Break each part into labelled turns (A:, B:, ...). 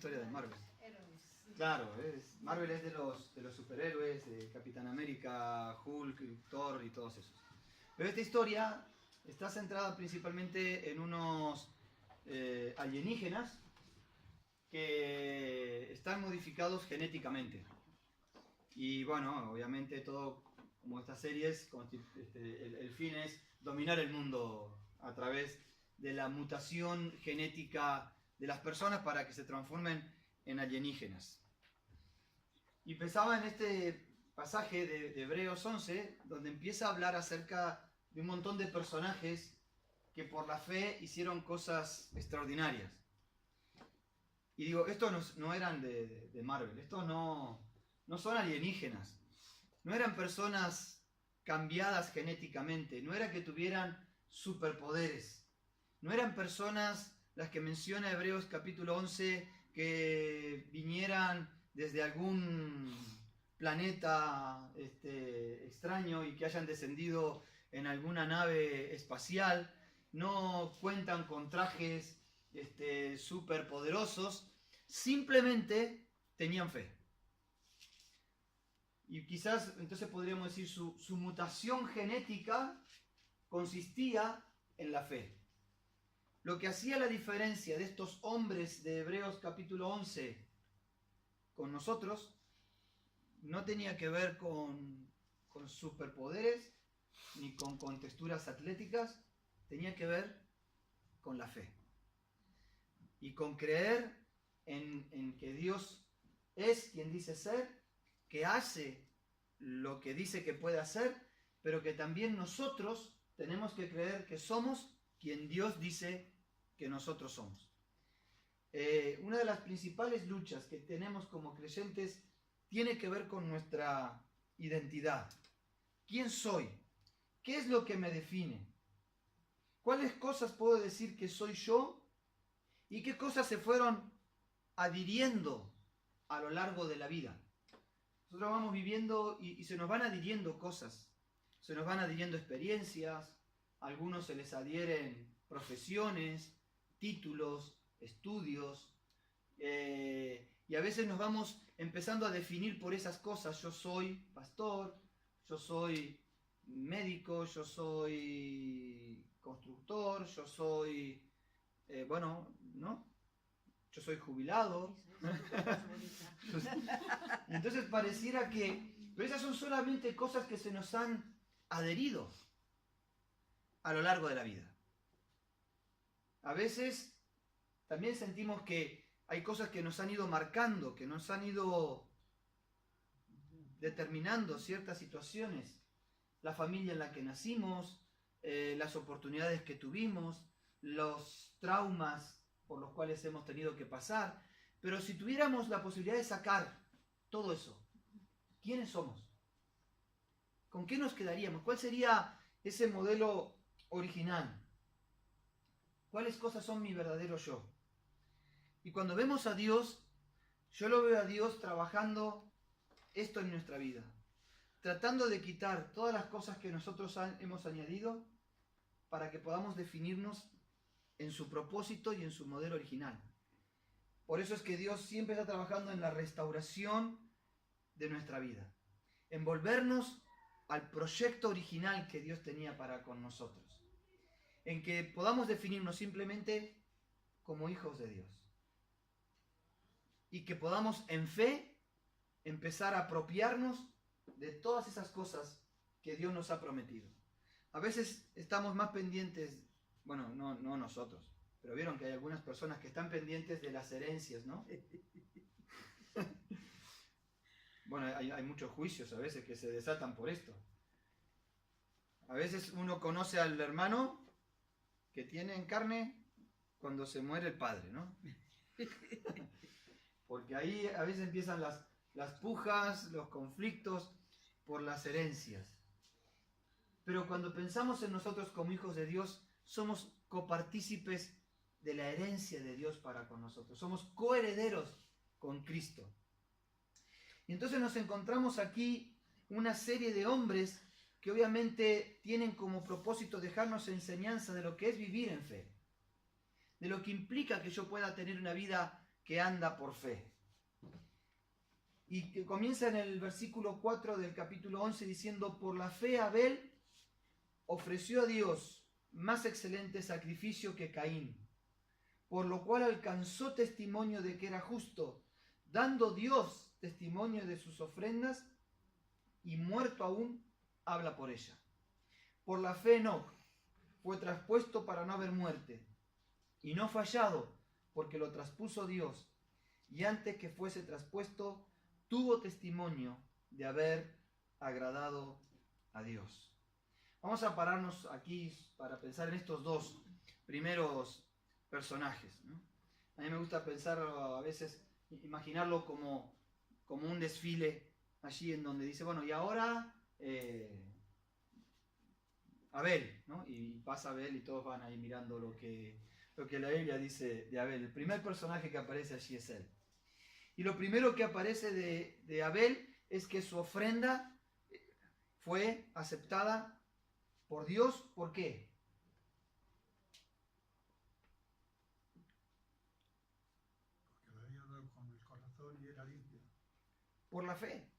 A: historia de Marvel. Claro, Marvel es de los superhéroes, de Capitán América, Hulk, Thor y todos esos. Pero esta historia está centrada principalmente en unos alienígenas que están modificados genéticamente. Y bueno, obviamente todo, como estas series, el fin es dominar el mundo a través de la mutación genética de las personas para que se transformen en alienígenas. Y pensaba en este pasaje de Hebreos 11, donde empieza a hablar acerca de un montón de personajes que por la fe hicieron cosas extraordinarias. Y digo, estos no eran de Marvel, estos no son alienígenas, no eran personas cambiadas genéticamente, no era que tuvieran superpoderes, no eran personas las que menciona Hebreos capítulo 11 que vinieran desde algún planeta extraño y que hayan descendido en alguna nave espacial, no cuentan con trajes superpoderosos, simplemente tenían fe. Y quizás entonces podríamos decir su mutación genética consistía en la fe. Lo que hacía la diferencia de estos hombres de Hebreos capítulo 11 con nosotros no tenía que ver con superpoderes ni con contexturas atléticas, tenía que ver con la fe. Y con creer en que Dios es quien dice ser, que hace lo que dice que puede hacer, pero que también nosotros tenemos que creer que somos quien Dios dice que nosotros somos. Una de las principales luchas que tenemos como creyentes tiene que ver con nuestra identidad. ¿Quién soy? ¿Qué es lo que me define? ¿Cuáles cosas puedo decir que soy yo? ¿Y qué cosas se fueron adhiriendo a lo largo de la vida? Nosotros vamos viviendo y se nos van adhiriendo cosas, se nos van adhiriendo experiencias, a algunos se les adhieren profesiones, títulos, estudios, y a veces nos vamos empezando a definir por esas cosas. Yo soy pastor, yo soy médico, yo soy constructor, yo soy, ¿no? Yo soy jubilado. Entonces pareciera pero esas son solamente cosas que se nos han adherido a lo largo de la vida. A veces también sentimos que hay cosas que nos han ido marcando, que nos han ido determinando ciertas situaciones. La familia en la que nacimos, las oportunidades que tuvimos, los traumas por los cuales hemos tenido que pasar. Pero si tuviéramos la posibilidad de sacar todo eso, ¿quiénes somos? ¿Con qué nos quedaríamos? ¿Cuál sería ese modelo original? ¿Cuáles cosas son mi verdadero yo? Y cuando vemos a Dios, yo lo veo a Dios trabajando esto en nuestra vida, tratando de quitar todas las cosas que nosotros hemos añadido para que podamos definirnos en su propósito y en su modelo original. Por eso es que Dios siempre está trabajando en la restauración de nuestra vida, en volvernos al proyecto original que Dios tenía para con nosotros, en que podamos definirnos simplemente como hijos de Dios y que podamos en fe empezar a apropiarnos de todas esas cosas que Dios nos ha prometido. A veces estamos más pendientes, bueno, no nosotros, pero vieron que hay algunas personas que están pendientes de las herencias, ¿no? Bueno, hay muchos juicios a veces que se desatan por esto. A veces uno conoce al hermano que tiene en carne cuando se muere el padre, ¿no? Porque ahí a veces empiezan las pujas, los conflictos por las herencias. Pero cuando pensamos en nosotros como hijos de Dios, somos copartícipes de la herencia de Dios para con nosotros. Somos coherederos con Cristo. Y entonces nos encontramos aquí una serie de hombres que obviamente tienen como propósito dejarnos enseñanza de lo que es vivir en fe, de lo que implica que yo pueda tener una vida que anda por fe. Y que comienza en el versículo 4 del capítulo 11 diciendo: por la fe Abel ofreció a Dios más excelente sacrificio que Caín, por lo cual alcanzó testimonio de que era justo, dando Dios testimonio de sus ofrendas, y muerto aún habla por ella. Por la fe Enoc fue traspuesto para no haber muerte, y no fallado, porque lo traspuso Dios, y antes que fuese traspuesto tuvo testimonio de haber agradado a Dios. Vamos a pararnos aquí para pensar en estos dos primeros personajes, ¿no? A mí me gusta pensar a veces, imaginarlo como un desfile allí en donde dice, bueno, y ahora Abel, ¿no? Y pasa Abel y todos van ahí mirando lo que la Biblia dice de Abel. El primer personaje que aparece allí es él. Y lo primero que aparece de Abel es que su ofrenda fue aceptada por Dios. ¿Por qué?
B: Porque lo había dado con el corazón y era limpio.
A: Por la fe.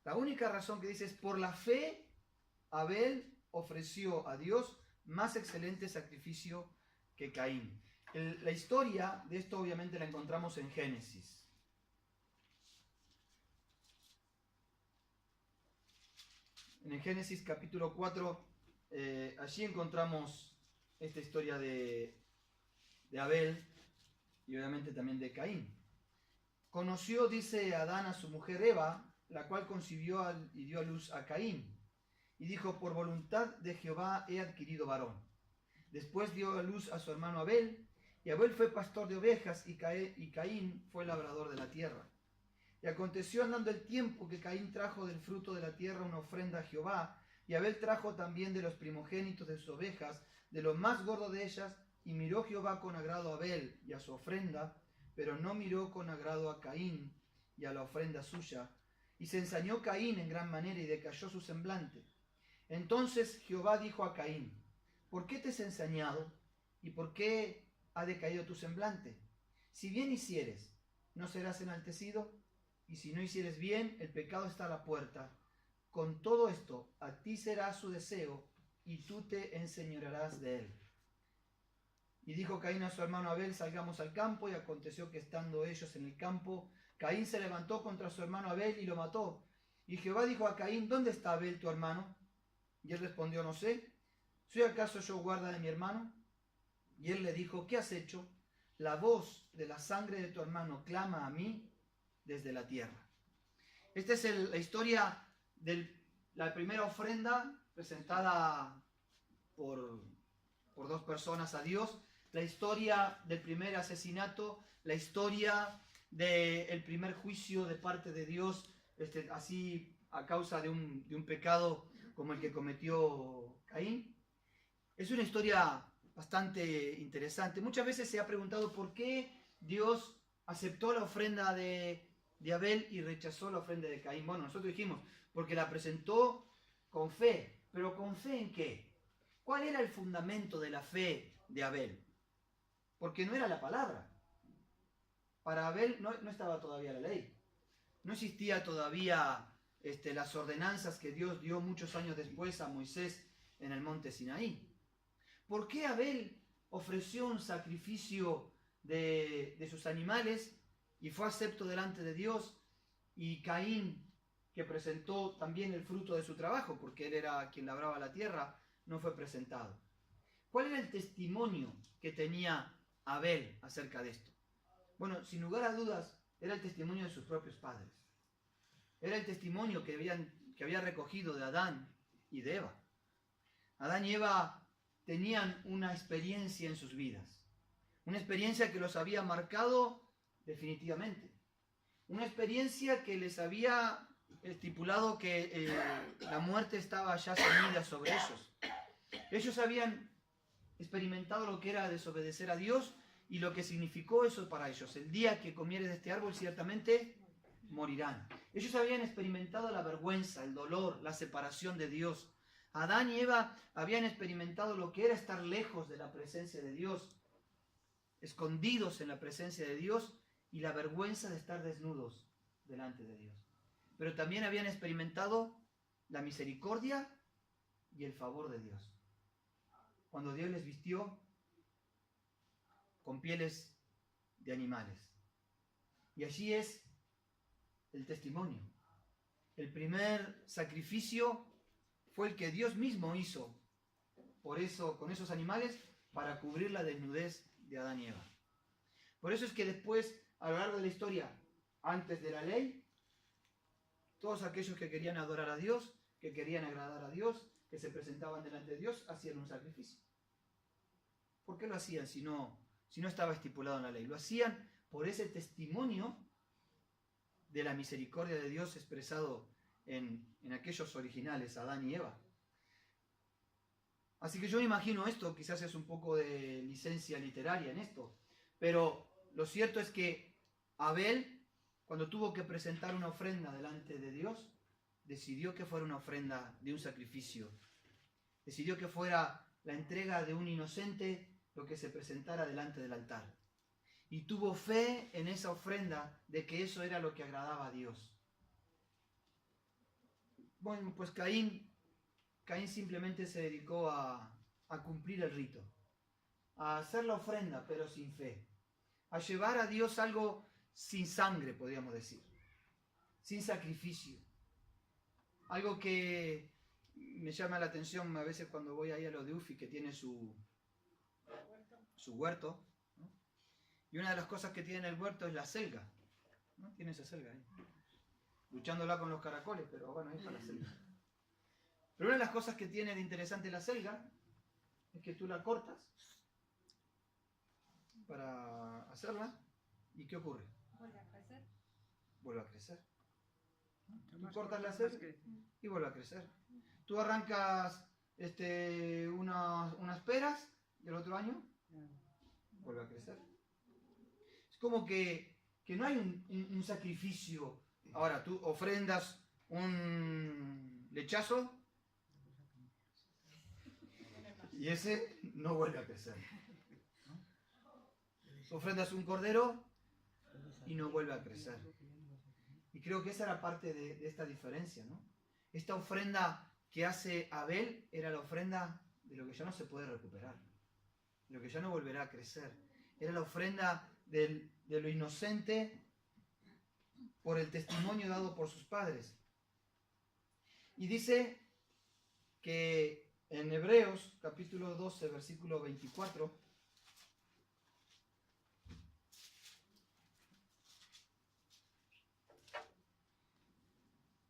A: La única razón que dice es por la fe Abel ofreció a Dios más excelente sacrificio que Caín. La historia de esto obviamente la encontramos en Génesis. En el Génesis capítulo 4, allí encontramos esta historia de Abel y obviamente también de Caín. Conoció, dice Adán, a su mujer Eva, la cual concibió y dio a luz a Caín. Y dijo, por voluntad de Jehová he adquirido varón. Después dio a luz a su hermano Abel, y Abel fue pastor de ovejas, y Caín fue labrador de la tierra. Y aconteció andando el tiempo que Caín trajo del fruto de la tierra una ofrenda a Jehová, y Abel trajo también de los primogénitos de sus ovejas, de lo más gordo de ellas, y miró Jehová con agrado a Abel y a su ofrenda, pero no miró con agrado a Caín y a la ofrenda suya. Y se ensañó Caín en gran manera y decayó su semblante. Entonces Jehová dijo a Caín, ¿por qué te has ensañado? ¿Y por qué ha decaído tu semblante? Si bien hicieres, ¿no serás enaltecido? Y si no hicieres bien, el pecado está a la puerta. Con todo esto, a ti será su deseo, y tú te enseñorearás de él. Y dijo Caín a su hermano Abel, salgamos al campo, y aconteció que estando ellos en el campo, Caín se levantó contra su hermano Abel y lo mató. Y Jehová dijo a Caín, ¿dónde está Abel tu hermano? Y él respondió, no sé. ¿Soy acaso yo guarda de mi hermano? Y él le dijo, ¿qué has hecho? La voz de la sangre de tu hermano clama a mí desde la tierra. Esta es la historia de la primera ofrenda presentada por dos personas a Dios, la historia del primer asesinato, la historia del primer juicio de parte de Dios, así a causa de un pecado como el que cometió Caín. Es una historia bastante interesante. Muchas veces se ha preguntado por qué Dios aceptó la ofrenda de Abel y rechazó la ofrenda de Caín. Bueno, nosotros dijimos, porque la presentó con fe. ¿Pero con fe en qué? ¿Cuál era el fundamento de la fe de Abel? Porque no era la palabra. Para Abel no estaba todavía la ley. No existía todavía las ordenanzas que Dios dio muchos años después a Moisés en el monte Sinaí. ¿Por qué Abel ofreció un sacrificio de sus animales y fue acepto delante de Dios, y Caín, que presentó también el fruto de su trabajo, porque él era quien labraba la tierra, no fue presentado? ¿Cuál era el testimonio que tenía Abel acerca de esto? Bueno, sin lugar a dudas, era el testimonio de sus propios padres. Era el testimonio que había recogido de Adán y de Eva. Adán y Eva tenían una experiencia en sus vidas. Una experiencia que los había marcado definitivamente. Una experiencia que les había estipulado que la muerte estaba ya ceñida sobre ellos. Ellos habían experimentado lo que era desobedecer a Dios y lo que significó eso para ellos. El día que comieres de este árbol ciertamente morirán. Ellos habían experimentado la vergüenza, el dolor, la separación de Dios. Adán y Eva habían experimentado lo que era estar lejos de la presencia de Dios. escondidos en la presencia de Dios y la vergüenza de estar desnudos delante de Dios. Pero también habían experimentado la misericordia y el favor de Dios. Cuando Dios les vistió con pieles de animales. Y allí es el testimonio. El primer sacrificio fue el que Dios mismo hizo por eso, con esos animales, para cubrir la desnudez de Adán y Eva. Por eso es que después, a lo largo de la historia, antes de la ley, todos aquellos que querían adorar a Dios, que querían agradar a Dios, que se presentaban delante de Dios, hacían un sacrificio. ¿Por qué lo hacían si no estaba estipulado en la ley? Lo hacían por ese testimonio de la misericordia de Dios expresado en aquellos originales, Adán y Eva. Así que yo me imagino esto, quizás es un poco de licencia literaria en esto, pero lo cierto es que Abel, cuando tuvo que presentar una ofrenda delante de Dios, decidió que fuera una ofrenda de un sacrificio. Decidió que fuera la entrega de un inocente lo que se presentara delante del altar. Y tuvo fe en esa ofrenda de que eso era lo que agradaba a Dios. Bueno, pues Caín simplemente se dedicó a cumplir el rito, a hacer la ofrenda, pero sin fe, a llevar a Dios algo sin sangre, podríamos decir, sin sacrificio. Algo que me llama la atención a veces cuando voy ahí a lo de Ufi, que tiene su huerto, ¿no? Y una de las cosas que tiene el huerto es la selga, ¿no? Tiene esa selga ahí, luchándola con los caracoles, pero bueno, ahí está la selga. Pero una de las cosas que tiene de interesante la selga es que tú la cortas para hacerla, ¿y qué ocurre?
C: Vuelve a crecer.
A: Vuelve a crecer. Tú cortas la selga y vuelve a crecer. Tú arrancas unas peras y el otro año vuelve a crecer. Es como que no hay un sacrificio. Ahora tú ofrendas un lechazo y ese no vuelve a crecer. Ofrendas un cordero y no vuelve a crecer. Y creo que esa era parte de esta diferencia, ¿no? Esta ofrenda que hace Abel era la ofrenda de lo que ya no se puede recuperar, de lo que ya no volverá a crecer. Era la ofrenda de lo inocente por el testimonio dado por sus padres. Y dice que en Hebreos capítulo 12, versículo 24,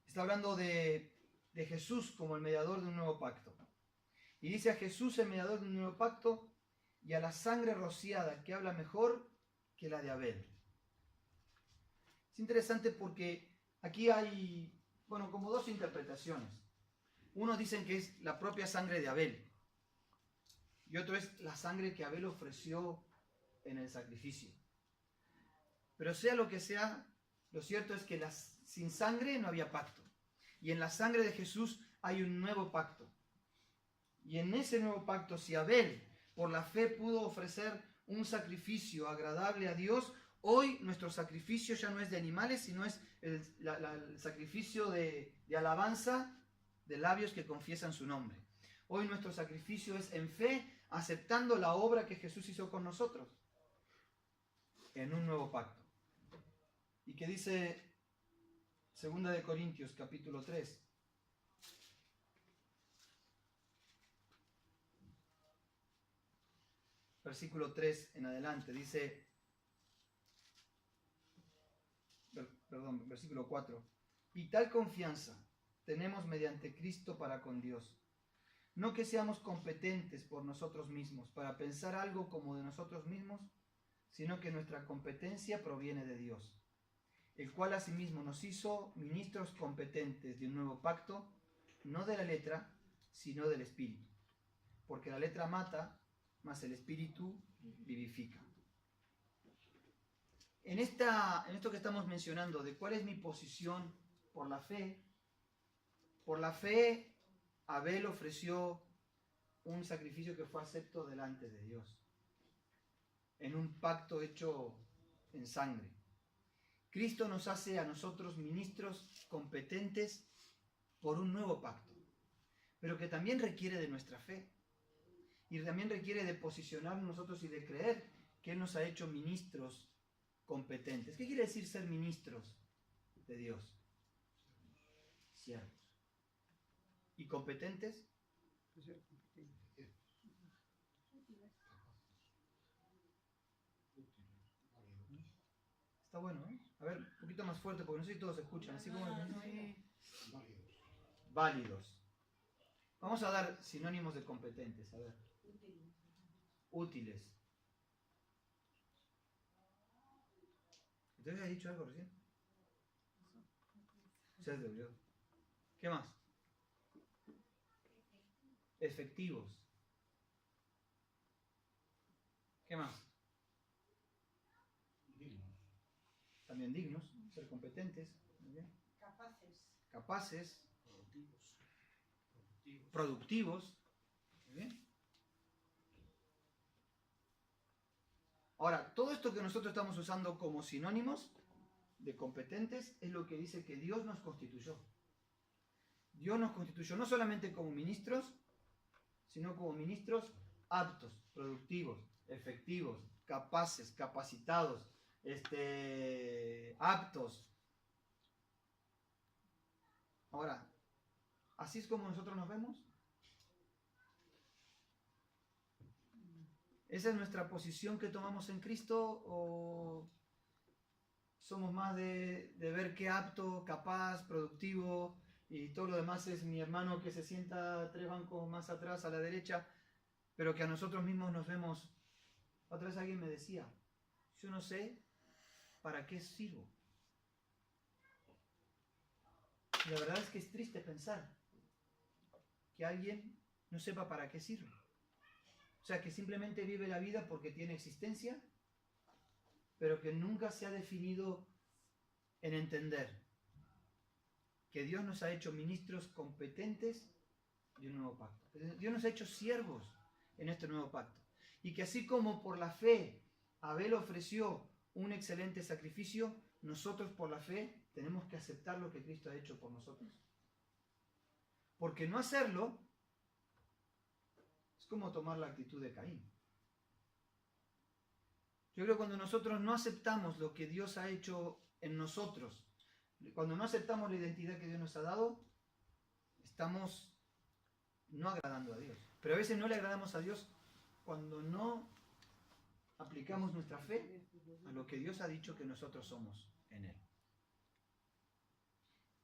A: está hablando de Jesús como el mediador de un nuevo pacto. Y dice a Jesús el mediador de un nuevo pacto y a la sangre rociada que habla mejor que la de Abel. Es interesante porque aquí hay, bueno, como dos interpretaciones. Unos dicen que es la propia sangre de Abel y otro es la sangre que Abel ofreció en el sacrificio. Pero sea lo que sea, lo cierto es que sin sangre no había pacto. Y en la sangre de Jesús hay un nuevo pacto. Y en ese nuevo pacto, si Abel por la fe pudo ofrecer un sacrificio agradable a Dios, hoy nuestro sacrificio ya no es de animales, sino es el sacrificio de alabanza de labios que confiesan su nombre. Hoy nuestro sacrificio es en fe, aceptando la obra que Jesús hizo con nosotros en un nuevo pacto. Y que dice 2 de Corintios capítulo 3. Versículo 3 en adelante, dice, versículo 4. Y tal confianza tenemos mediante Cristo para con Dios. No que seamos competentes por nosotros mismos para pensar algo como de nosotros mismos, sino que nuestra competencia proviene de Dios, el cual asimismo nos hizo ministros competentes de un nuevo pacto, no de la letra, sino del Espíritu. Porque la letra mata, mas el Espíritu vivifica. En esto que estamos mencionando, de cuál es mi posición por la fe, Abel ofreció un sacrificio que fue acepto delante de Dios. en un pacto hecho en sangre. Cristo nos hace a nosotros ministros competentes por un nuevo pacto, pero que también requiere de nuestra fe y también requiere de posicionarnos nosotros y de creer que Él nos ha hecho ministros competentes. ¿Qué quiere decir ser ministros de Dios? Siervos. ¿Y competentes? Está bueno, ¿eh? A ver, un poquito más fuerte, porque no sé si todos escuchan. Así como... Válidos. Vamos a dar sinónimos de competentes. A ver. Útiles. ¿Usted había dicho algo recién? Se te olvidó. ¿Qué más? Efectivos. ¿Qué más? También dignos, ser competentes. Muy bien. Capaces. Productivos. Muy bien. Ahora, todo esto que nosotros estamos usando como sinónimos de competentes es lo que dice que Dios nos constituyó. Dios nos constituyó no solamente como ministros, sino como ministros aptos, productivos, efectivos, capaces, capacitados, aptos. Ahora, ¿así es como nosotros nos vemos? ¿Esa es nuestra posición que tomamos en Cristo o somos más de ver qué apto, capaz, productivo y todo lo demás es mi hermano que se sienta 3 bancos más atrás a la derecha, pero que a nosotros mismos nos vemos? Otra vez alguien me decía, yo no sé para qué sirvo. Y la verdad es que es triste pensar que alguien no sepa para qué sirve. O sea, que simplemente vive la vida porque tiene existencia, pero que nunca se ha definido en entender que Dios nos ha hecho ministros competentes de un nuevo pacto. Dios nos ha hecho siervos en este nuevo pacto. Y que así como por la fe Abel ofreció un excelente sacrificio, nosotros por la fe tenemos que aceptar lo que Cristo ha hecho por nosotros. Porque no hacerlo es como tomar la actitud de Caín. Yo creo que cuando nosotros no aceptamos lo que Dios ha hecho en nosotros, cuando no aceptamos la identidad que Dios nos ha dado, estamos no agradando a Dios. Pero a veces no le agradamos a Dios cuando no aplicamos nuestra fe a lo que Dios ha dicho que nosotros somos en Él.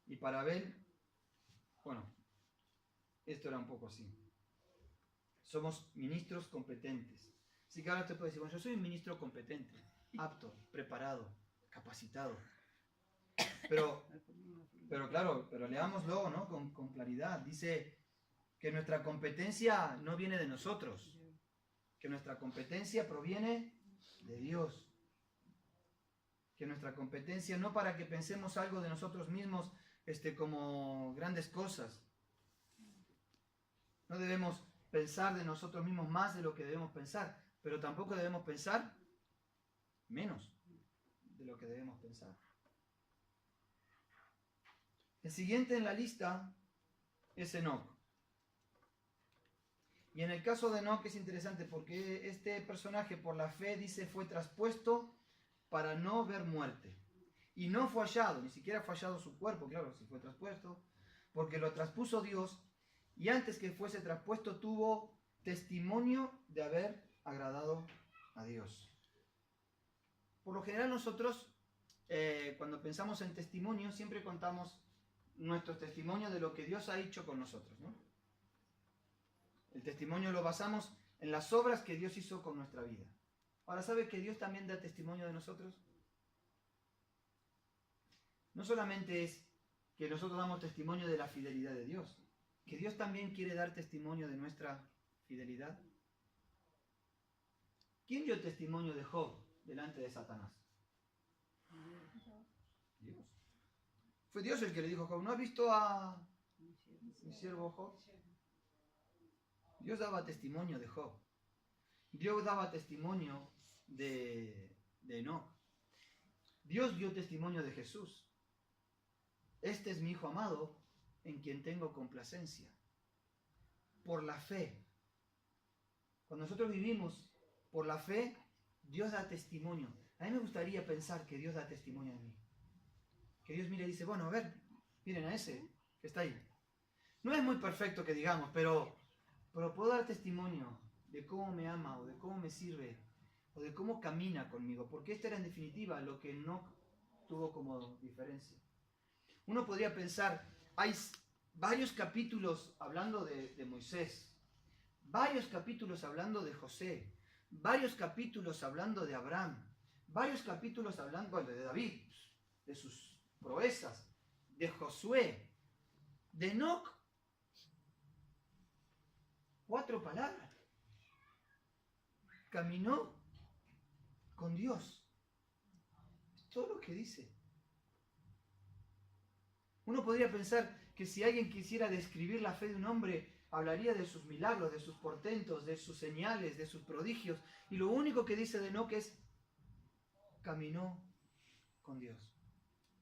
A: Y para Abel, bueno, esto era un poco así. Somos ministros competentes. Así que ahora te puedo decir, bueno, yo soy un ministro competente, apto, preparado, capacitado. Pero claro, pero leámoslo, ¿no? Con claridad. Dice que nuestra competencia no viene de nosotros, que nuestra competencia proviene de Dios. Que nuestra competencia no para que pensemos algo de nosotros mismos como grandes cosas. No debemos pensar de nosotros mismos más de lo que debemos pensar, pero tampoco debemos pensar menos de lo que debemos pensar. El siguiente en la lista es Enoc. Y en el caso de Enoc es interesante porque este personaje por la fe dice fue traspuesto para no ver muerte. Y no fue hallado, ni siquiera fue hallado su cuerpo, claro, si fue traspuesto, porque lo traspuso Dios y antes que fuese traspuesto tuvo testimonio de haber agradado a Dios. Por lo general nosotros, cuando pensamos en testimonio, siempre contamos nuestros testimonios de lo que Dios ha hecho con nosotros, ¿no? El testimonio lo basamos en las obras que Dios hizo con nuestra vida. Ahora, ¿sabe que Dios también da testimonio de nosotros? No solamente es que nosotros damos testimonio de la fidelidad de Dios, que Dios también quiere dar testimonio de nuestra fidelidad. ¿Quién dio testimonio de Job delante de Satanás? Dios. Fue Dios el que le dijo a Job, ¿no has visto a mi siervo Job? Dios daba testimonio de Job. Dios daba testimonio de Enoc. Dios dio testimonio de Jesús. Este es mi Hijo amado, en quien tengo complacencia. Por la fe. Cuando nosotros vivimos por la fe, Dios da testimonio. A mí me gustaría pensar que Dios da testimonio de mí. Que Dios mira y dice, bueno, a ver, miren a ese que está ahí. No es muy perfecto que digamos, pero puedo dar testimonio de cómo me ama o de cómo me sirve o de cómo camina conmigo, porque esto era en definitiva lo que Enoc tuvo como diferencia. Uno podría pensar, hay varios capítulos hablando de Moisés, varios capítulos hablando de José, varios capítulos hablando de Abraham, varios capítulos hablando, bueno, de David, de sus proezas, de Josué, de Enoc. 4 palabras. Caminó con Dios. Es todo lo que dice. Uno podría pensar que si alguien quisiera describir la fe de un hombre, hablaría de sus milagros, de sus portentos, de sus señales, de sus prodigios. Y lo único que dice de Enoc es, caminó con Dios.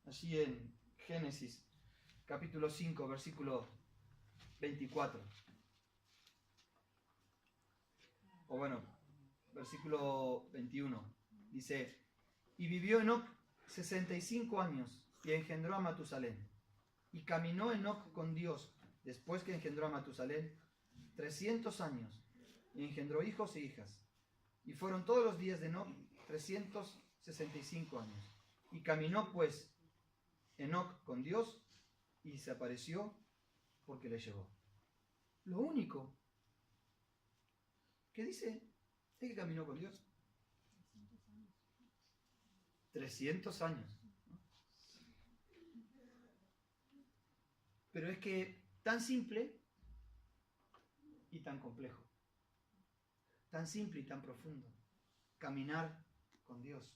A: Allí en Génesis, capítulo 5, versículo 24. O bueno, versículo 21. Dice, y vivió Enoc 65 años y engendró a Matusalén. Y caminó Enoc con Dios, después que engendró a Matusalén, 300 años, y engendró hijos e hijas. Y fueron todos los días de Enoc 365 años. Y caminó pues Enoc con Dios, y se apareció porque le llevó. Lo único que dice es que caminó con Dios. 300 años. Pero es que tan simple y tan complejo. Tan simple y tan profundo. Caminar con Dios.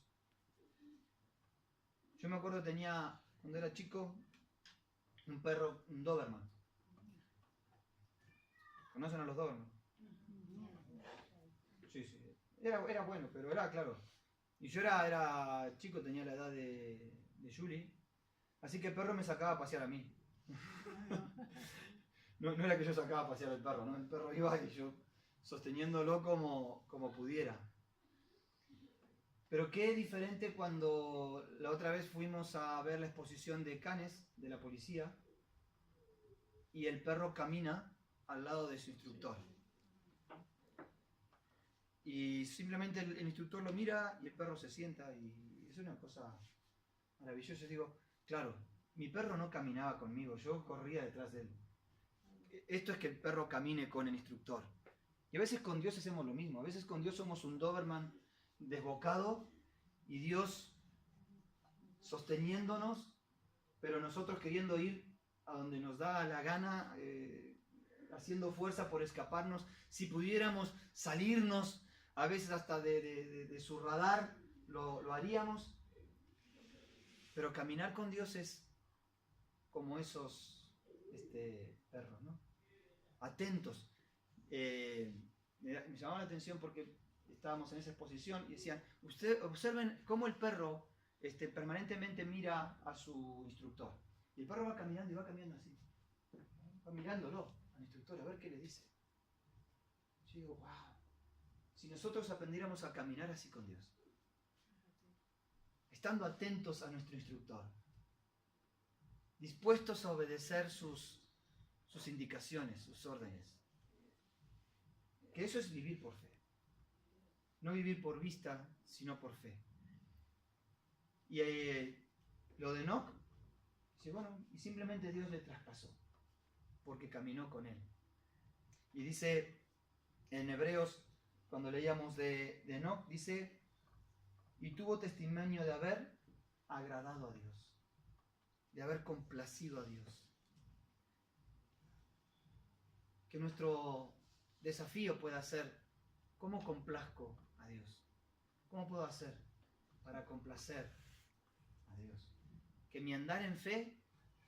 A: Yo me acuerdo tenía, cuando era chico, un perro, un Doberman. ¿Conocen a los Doberman? Sí, sí. Era bueno, pero era claro. Y yo era chico, tenía la edad de Julie. Así que el perro me sacaba a pasear a mí. No era que yo sacaba a pasear al perro, ¿no? El perro iba y yo sosteniéndolo como pudiera. Pero qué diferente cuando la otra vez fuimos a ver la exposición de Canes, de la policía, y el perro camina al lado de su instructor. Y simplemente el instructor lo mira y el perro se sienta y es una cosa maravillosa. Yo digo, claro, mi perro no caminaba conmigo, yo corría detrás de él. Esto es que el perro camine con el instructor. Y a veces con Dios hacemos lo mismo. A veces con Dios somos un Doberman desbocado y Dios sosteniéndonos, pero nosotros queriendo ir a donde nos da la gana, haciendo fuerza por escaparnos. Si pudiéramos salirnos, a veces hasta de su radar, lo haríamos. Pero caminar con Dios es como esos perros, ¿no? Atentos. Me llamaba la atención porque estábamos en esa exposición y decían, ustedes observen cómo el perro permanentemente mira a su instructor. Y el perro va caminando y va caminando así. Va mirándolo al instructor a ver qué le dice. Yo digo, wow. Si nosotros aprendiéramos a caminar así con Dios, estando atentos a nuestro instructor, dispuestos a obedecer sus indicaciones, sus órdenes, que eso es vivir por fe. No vivir por vista, sino por fe. Y lo de Enoc, dice, bueno, y simplemente Dios le traspasó, porque caminó con él. Y dice en Hebreos, cuando leíamos de Enoc, dice, y tuvo testimonio de haber agradado a Dios, de haber complacido a Dios. Que nuestro desafío pueda ser, ¿cómo complazco a Dios? ¿Cómo puedo hacer para complacer a Dios? Que mi andar en fe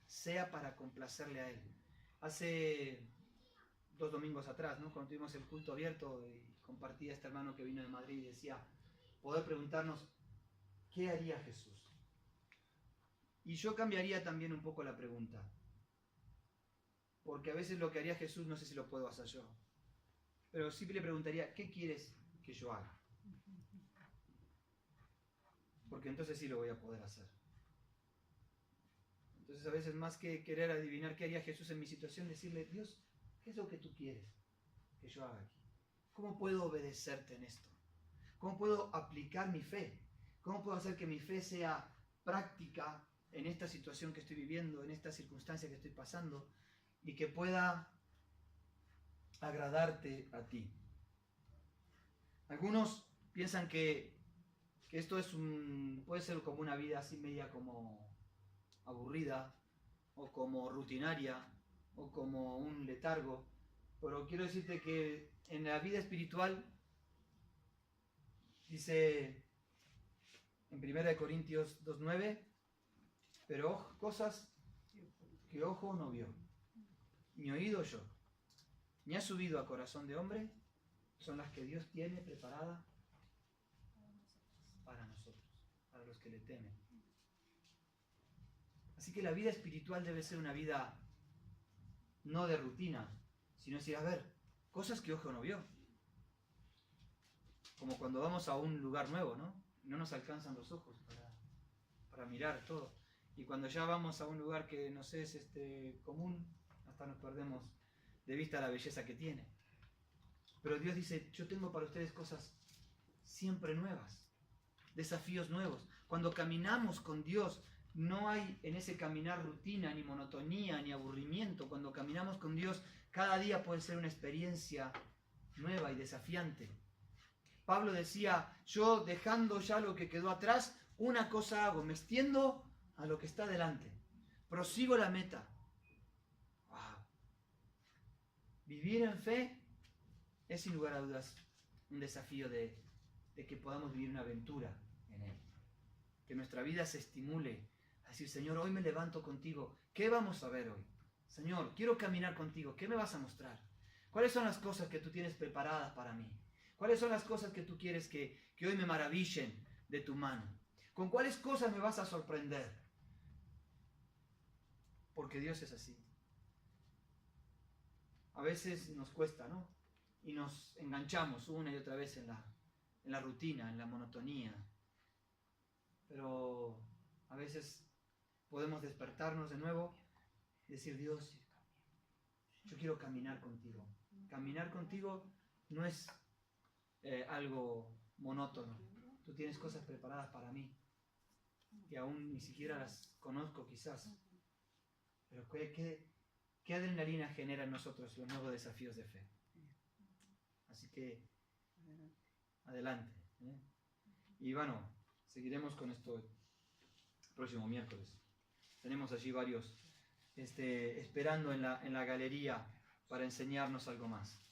A: sea para complacerle a Él. Hace 2 domingos atrás, ¿no? Cuando tuvimos el culto abierto y compartía este hermano que vino de Madrid y decía, poder preguntarnos, ¿qué haría Jesús? Y yo cambiaría también un poco la pregunta. Porque a veces lo que haría Jesús no sé si lo puedo hacer yo. Pero sí le preguntaría, ¿qué quieres que yo haga? Porque entonces sí lo voy a poder hacer. Entonces a veces más que querer adivinar qué haría Jesús en mi situación, decirle, Dios, ¿qué es lo que tú quieres que yo haga aquí? ¿Cómo puedo obedecerte en esto? ¿Cómo puedo aplicar mi fe? ¿Cómo puedo hacer que mi fe sea práctica en esta situación que estoy viviendo, en esta circunstancia que estoy pasando, y que pueda agradarte a ti? Algunos piensan que esto puede ser como una vida así media como aburrida, o como rutinaria, o como un letargo, pero quiero decirte que en la vida espiritual, dice en 1 Corintios 2:9, pero cosas que ojo no vio, ni oído yo, ni ha subido a corazón de hombre, son las que Dios tiene preparadas para nosotros, para los que le temen. Así que la vida espiritual debe ser una vida no de rutina, sino decir, a ver, cosas que ojo no vio. Como cuando vamos a un lugar nuevo, ¿no? No nos alcanzan los ojos para mirar todo. Y cuando ya vamos a un lugar que nos es común, hasta nos perdemos de vista la belleza que tiene. Pero Dios dice, yo tengo para ustedes cosas siempre nuevas, desafíos nuevos. Cuando caminamos con Dios, no hay en ese caminar rutina, ni monotonía, ni aburrimiento. Cuando caminamos con Dios, cada día puede ser una experiencia nueva y desafiante. Pablo decía, yo dejando ya lo que quedó atrás, una cosa hago, me extiendo a lo que está delante, prosigo la meta. Wow. Vivir en fe es sin lugar a dudas un desafío de que podamos vivir una aventura en Él. Que nuestra vida se estimule a decir, Señor, hoy me levanto contigo. ¿Qué vamos a ver hoy? Señor, quiero caminar contigo. ¿Qué me vas a mostrar? ¿Cuáles son las cosas que tú tienes preparadas para mí? ¿Cuáles son las cosas que tú quieres que hoy me maravillen de tu mano? ¿Con cuáles cosas me vas a sorprender? Porque Dios es así. A veces nos cuesta, ¿no? Y nos enganchamos una y otra vez en la rutina, en la monotonía. Pero a veces podemos despertarnos de nuevo y decir, Dios, yo quiero caminar contigo. Caminar contigo no es algo monótono. Tú tienes cosas preparadas para mí, que aún ni siquiera las conozco quizás. Pero ¿qué adrenalina genera en nosotros los nuevos desafíos de fe? Así que, adelante. Y bueno, seguiremos con esto el próximo miércoles. Tenemos allí varios esperando en la galería para enseñarnos algo más.